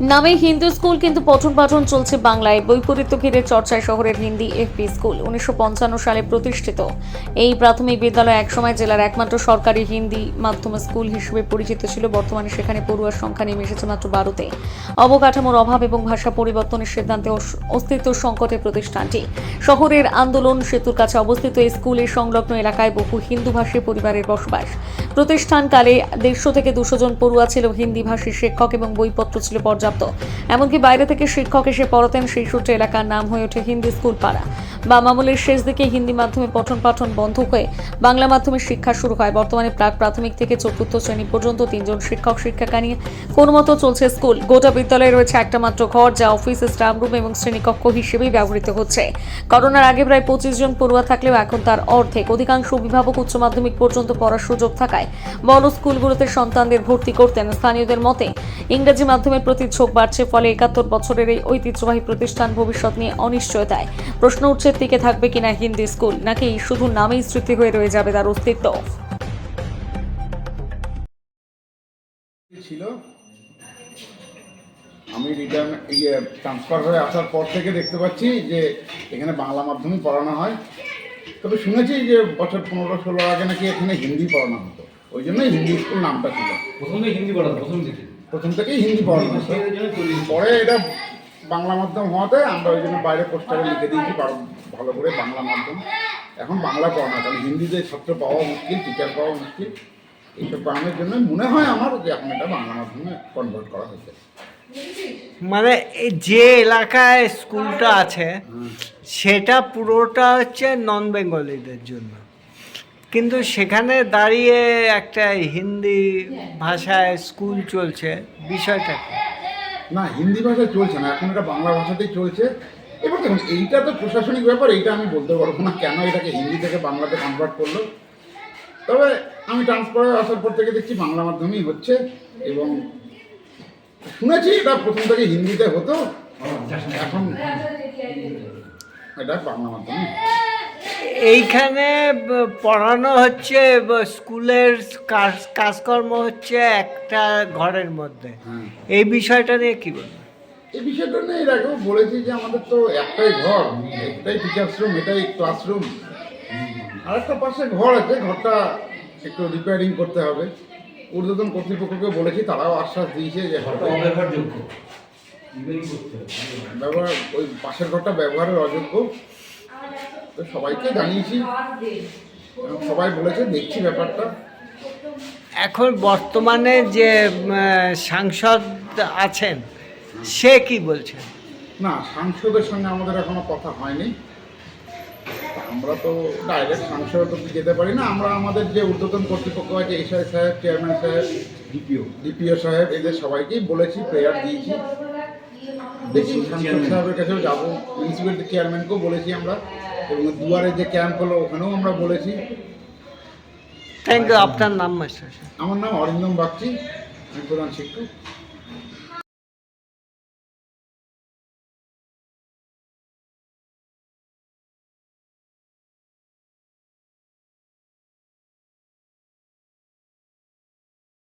নামে হিন্দু স্কুল কিন্তু পঠন পাঠন চলছে বাংলায়। বৈপরীত্য ঘিরে চর্চায় শহরের হিন্দি এফপি স্কুল। 1955 সালে প্রতিষ্ঠিত এই প্রাথমিক বিদ্যালয় একসময় জেলার একমাত্র সরকারি হিন্দি মাধ্যম স্কুল হিসেবে পরিচিত ছিল। বর্তমানে সেখানে পড়ুয়ার সংখ্যা নেমে এসেছে মাত্র 12-তে। অবকাঠামোর অভাব এবং ভাষা পরিবর্তনের সিদ্ধান্তে অস্তিত্ব সংকটে প্রতিষ্ঠানটি। শহরের আন্দোলন সেতুর কাছে অবস্থিত এই স্কুলের সংলগ্ন এলাকায় বহু হিন্দুভাষী পরিবারের বসবাস। প্রতিষ্ঠানকালে 150 থেকে 200 জন পড়ুয়া ছিল, হিন্দিভাষী শিক্ষক এবং বইপত্র ছিল পর্যাপ্ত। এমনকি বাইরে থেকে শিক্ষক এসে পড়াতেন। সেই সূত্রে এলাকার নাম হয়ে ওঠে হিন্দি স্কুল পাড়া। বাম আমলের শেষ দিকে হিন্দি মাধ্যমে পঠন পাঠন বন্ধ হয়ে বাংলা মাধ্যমে শিক্ষা শুরু হয়। বর্তমানে প্রাক প্রাথমিক থেকে চতুর্থ শ্রেণী পর্যন্ত 3 জন শিক্ষক শিক্ষিকা নিয়ে কোনো মতো চলছে স্কুল। গোটা বিদ্যালয়ে রয়েছে একটা মাত্র ঘর, যা অফিস, স্টাফ রুম এবং শ্রেণীকক্ষ হিসেবেই ব্যবহৃত হচ্ছে। করোনার আগে প্রায় 25 জন পড়ুয়া থাকলেও এখন তার অর্ধেক। অধিকাংশ অভিভাবক উচ্চ মাধ্যমিক পর্যন্ত পড়ার সুযোগ থাকায় বড় স্কুলগুলোতে সন্তানদের ভর্তি করতেন। স্থানীয়দের মতে ইংরেজি মাধ্যমের প্রতি ঝোঁক বাড়ছে, ফলে 71 বছরের এই ঐতিহ্যবাহী প্রতিষ্ঠান ভবিষ্যৎ নিয়ে অনিশ্চয়তায়। প্রশ্ন উঠছে, টিকে থাকবে কিনা হিন্দি স্কুল, নাকি শুধু নামেই স্মৃতি হয়ে রয়ে যাবে তার অস্তিত্ব। ছিল আমি ট্রান্সফার হয়ে আসার পর থেকে দেখতে পাচ্ছি যে এখানে বাংলা মাধ্যমে পড়ানো হয়। তবে শুনেছি যে বছর 15-16 আগে নাকি এখানে হিন্দি পড়ানো হতো, ওই জন্যই হিন্দি স্কুল নামটা ছিল। প্রথম থেকেই হিন্দি পড়ানো হতো। পরে এটা বাংলা মাধ্যম হওয়াতে আমরা ওই জন্য বাইরে পোস্টারে লিখে দিয়েছি ভালো করে বাংলা মাধ্যম। এখন বাংলা পড়ানো, কারণ হিন্দিতে ছাত্র পাওয়া মুশকিল, টিচার পাওয়া মুশকিল। এইসব কারণের জন্য মনে হয় আমার যে এখন এটা বাংলা মাধ্যমে কনভার্ট করা হয়েছে। মানে যে এলাকায় স্কুলটা আছে সেটা পুরোটা হচ্ছে নন বেঙ্গলিদের জন্য, কিন্তু সেখানে দাঁড়িয়ে একটা হিন্দি ভাষায় স্কুল চলছে, বিষয়টা কি? না, হিন্দি ভাষায় চলছে না, এখন এটা বাংলা ভাষাতেই চলছে। এবার দেখুন, এইটা তো প্রশাসনিক ব্যাপার, এইটা আমি বলতে পারবো না কেন এটাকে হিন্দি থেকে বাংলাতে কনভার্ট করলো। তবে আমি ট্রান্সফারে আসার পর থেকে দেখছি বাংলা মাধ্যমেই হচ্ছে, এবং শুনেছি এটা প্রথম থেকে হিন্দিতে হতো, এখন এটা বাংলা মাধ্যমে। এইখানে পড়ানো হচ্ছে, স্কুলের কাজকর্ম হচ্ছে একটা ঘরের মধ্যে। এই বিষয়টা নিয়ে কি বলবো? এই বিষয়টা নিয়ে এর আগেও বলেছি যে আমাদের তো একটাই ঘর, একটাই টিচার্স রুম, এটাই ক্লাসরুম। আর একটা পাশে ঘর আছে, ঘরটা একটু রিপেয়ারিং করতে হবে। ঊর্ধ্বতন কর্তৃপক্ষকে বলেছি, তারাও আশ্বাস দিয়েছে যে ব্যবহার, ওই পাশের ঘরটা ব্যবহারের অযোগ্য। তো সবাইকে জানিয়েছি, সবাই বলেছে দেখছি ব্যাপারটা। এখন বর্তমানে যে সাংসদ আছেন সে কি বলছেন? না, সাংসদের সঙ্গে আমাদের এখনো কথা হয়নি। আমরা তো ডাইরেক্ট সাংসদ তো যেতে পারি না। আমরা আমাদের যে ঊর্ধ্বতন কর্তৃপক্ষ আছে, এসআই সাহেব, চেয়ারম্যান সাহেব, ডিপিও সাহেব, এদের সবাইকেই বলেছি, প্রেয়ার দিয়েছি। দেখি সাংসদ সাহেবের কাছেও যাবো, মিউনিসিপ্যালিটি চেয়ারম্যানকেও বলেছি আমরা, এবং দুয়ারে যে ক্যাম্প হলো ওখানেও আমরা বলেছি। Thank you. আপনার নাম? আমার নাম অরিন্দম বাগচি, আমি প্রধান শিক্ষক।